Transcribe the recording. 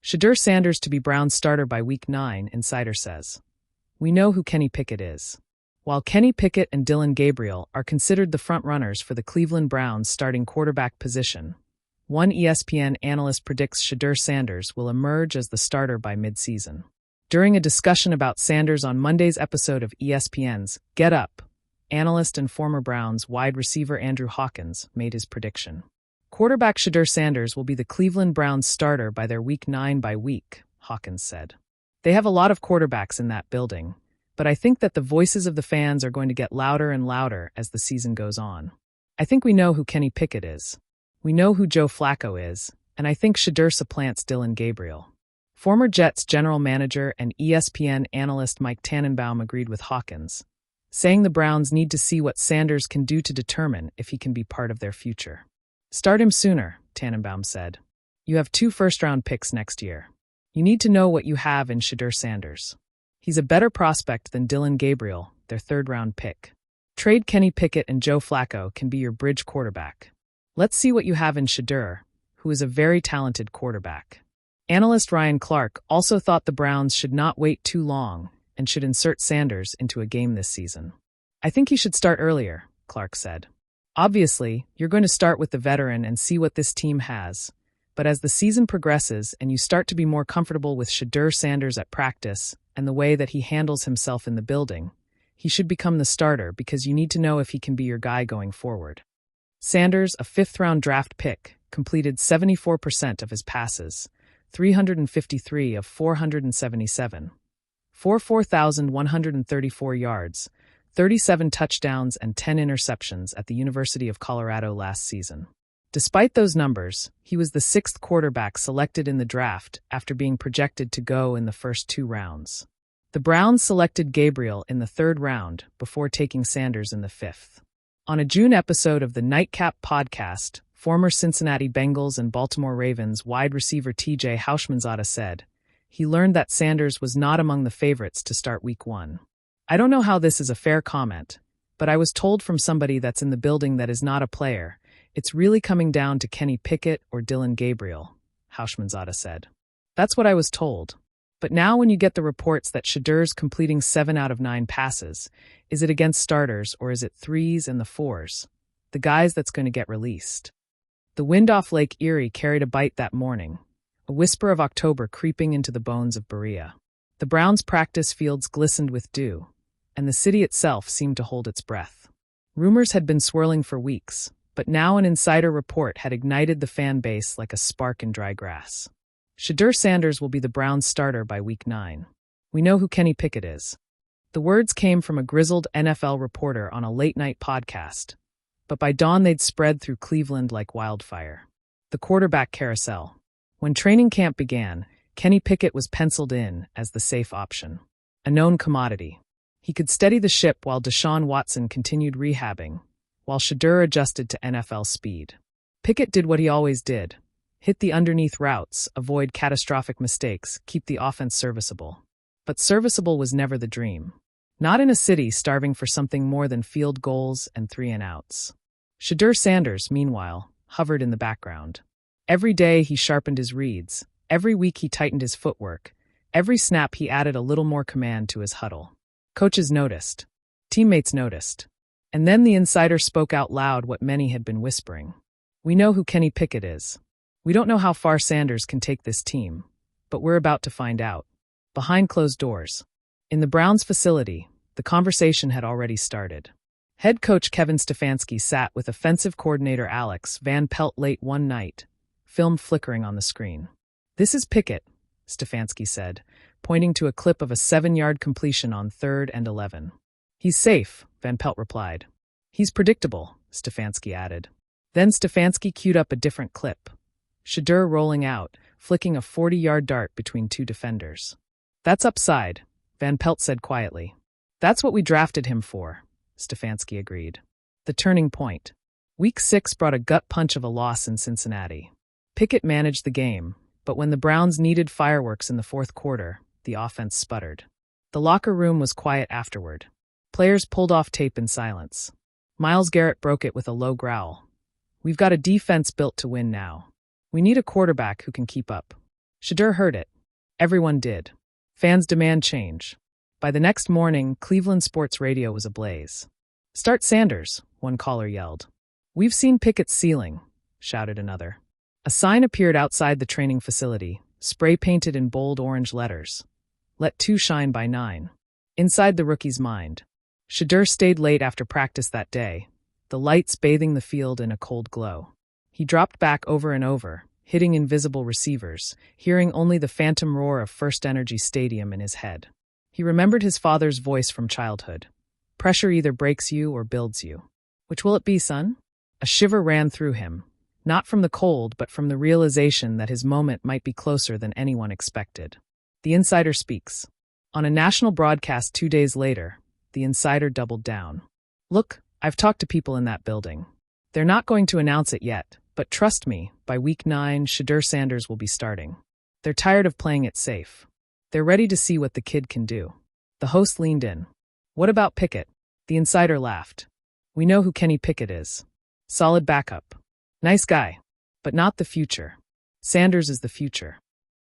Shedeur Sanders to be Brown's starter by Week 9, insider says. We know who Kenny Pickett is. While Kenny Pickett and Dillon Gabriel are considered the front-runners for the Cleveland Browns' starting quarterback position, one ESPN analyst predicts Shedeur Sanders will emerge as the starter by mid-season. During a discussion about Sanders on Monday's episode of ESPN's Get Up, analyst and former Browns wide receiver Andrew Hawkins made his prediction. Quarterback Shedeur Sanders will be the Cleveland Browns starter by their Week 9 bye week, Hawkins said. They have a lot of quarterbacks in that building, but I think that the voices of the fans are going to get louder and louder as the season goes on. I think we know who Kenny Pickett is. We know who Joe Flacco is, and I think Shedeur supplants Dillon Gabriel. Former Jets general manager and ESPN analyst Mike Tannenbaum agreed with Hawkins, saying the Browns need to see what Sanders can do to determine if he can be part of their future. Start him sooner, Tannenbaum said. You have 2 first-round picks next year. You need to know what you have in Shedeur Sanders. He's a better prospect than Dillon Gabriel, their 3rd-round pick. Trade Kenny Pickett and Joe Flacco can be your bridge quarterback. Let's see what you have in Shedeur, who is a very talented quarterback. Analyst Ryan Clark also thought the Browns should not wait too long and should insert Sanders into a game this season. I think he should start earlier, Clark said. Obviously, you're going to start with the veteran and see what this team has, but as the season progresses and you start to be more comfortable with Shedeur Sanders at practice and the way that he handles himself in the building, he should become the starter because you need to know if he can be your guy going forward. Sanders, a 5th-round draft pick, completed 74% of his passes, 353 of 477, for 4,134 yards, 37 touchdowns and 10 interceptions at the University of Colorado last season. Despite those numbers, he was the 6th quarterback selected in the draft after being projected to go in the first 2 rounds. The Browns selected Gabriel in the 3rd round before taking Sanders in the 5th. On a June episode of the Nightcap podcast, former Cincinnati Bengals and Baltimore Ravens wide receiver TJ Houshmandzadeh said he learned that Sanders was not among the favorites to start Week 1. I don't know how this is a fair comment, but I was told from somebody that's in the building that is not a player, it's really coming down to Kenny Pickett or Dillon Gabriel, Houshmandzadeh said. That's what I was told. But now when you get the reports that Shedeur's completing 7 out of 9 passes, is it against starters or is it 3s and the 4s? The guys that's going to get released. The wind off Lake Erie carried a bite that morning, a whisper of October creeping into the bones of Berea. The Browns' practice fields glistened with dew, and the city itself seemed to hold its breath. Rumors had been swirling for weeks, but now an insider report had ignited the fan base like a spark in dry grass. Shedeur Sanders will be the Browns' starter by Week 9. We know who Kenny Pickett is. The words came from a grizzled NFL reporter on a late-night podcast, but by dawn they'd spread through Cleveland like wildfire. The quarterback carousel. When training camp began, Kenny Pickett was penciled in as the safe option, a known commodity. He could steady the ship while Deshaun Watson continued rehabbing, while Shedeur adjusted to NFL speed. Pickett did what he always did. Hit the underneath routes, avoid catastrophic mistakes, keep the offense serviceable. But serviceable was never the dream. Not in a city starving for something more than field goals and 3-and-outs. Shedeur Sanders, meanwhile, hovered in the background. Every day he sharpened his reads. Every week he tightened his footwork. Every snap he added a little more command to his huddle. Coaches noticed. Teammates noticed. And then the insider spoke out loud what many had been whispering. We know who Kenny Pickett is. We don't know how far Sanders can take this team, but we're about to find out. Behind closed doors. In the Browns facility, the conversation had already started. Head coach Kevin Stefanski sat with offensive coordinator Alex Van Pelt late one night, film flickering on the screen. This is Pickett, Stefanski said, pointing to a clip of a 7-yard completion on 3rd and 11. He's safe, Van Pelt replied. He's predictable, Stefanski added. Then Stefanski queued up a different clip. Shedeur rolling out, flicking a 40-yard dart between 2 defenders. That's upside, Van Pelt said quietly. That's what we drafted him for, Stefanski agreed. The turning point. Week 6 brought a gut punch of a loss in Cincinnati. Pickett managed the game, but when the Browns needed fireworks in the 4th quarter, the offense sputtered. The locker room was quiet afterward. Players pulled off tape in silence. Myles Garrett broke it with a low growl. We've got a defense built to win now. We need a quarterback who can keep up. Shedeur heard it. Everyone did. Fans demand change. By the next morning, Cleveland sports radio was ablaze. "Start Sanders," one caller yelled. "We've seen Pickett's ceiling," shouted another. A sign appeared outside the training facility, spray-painted in bold orange letters. "Let 2 shine by 9. Inside the rookie's mind. Shedeur stayed late after practice that day, the lights bathing the field in a cold glow. He dropped back over and over, hitting invisible receivers, hearing only the phantom roar of First Energy Stadium in his head. He remembered his father's voice from childhood. "Pressure either breaks you or builds you. Which will it be, son?" A shiver ran through him, not from the cold but from the realization that his moment might be closer than anyone expected. The insider speaks. On a national broadcast 2 days later, the insider doubled down. "Look, I've talked to people in that building. They're not going to announce it yet, but trust me, by week 9, Shedeur Sanders will be starting. They're tired of playing it safe. They're ready to see what the kid can do." The host leaned in. "What about Pickett?" The insider laughed. "We know who Kenny Pickett is. Solid backup. Nice guy, but not the future. Sanders is the future."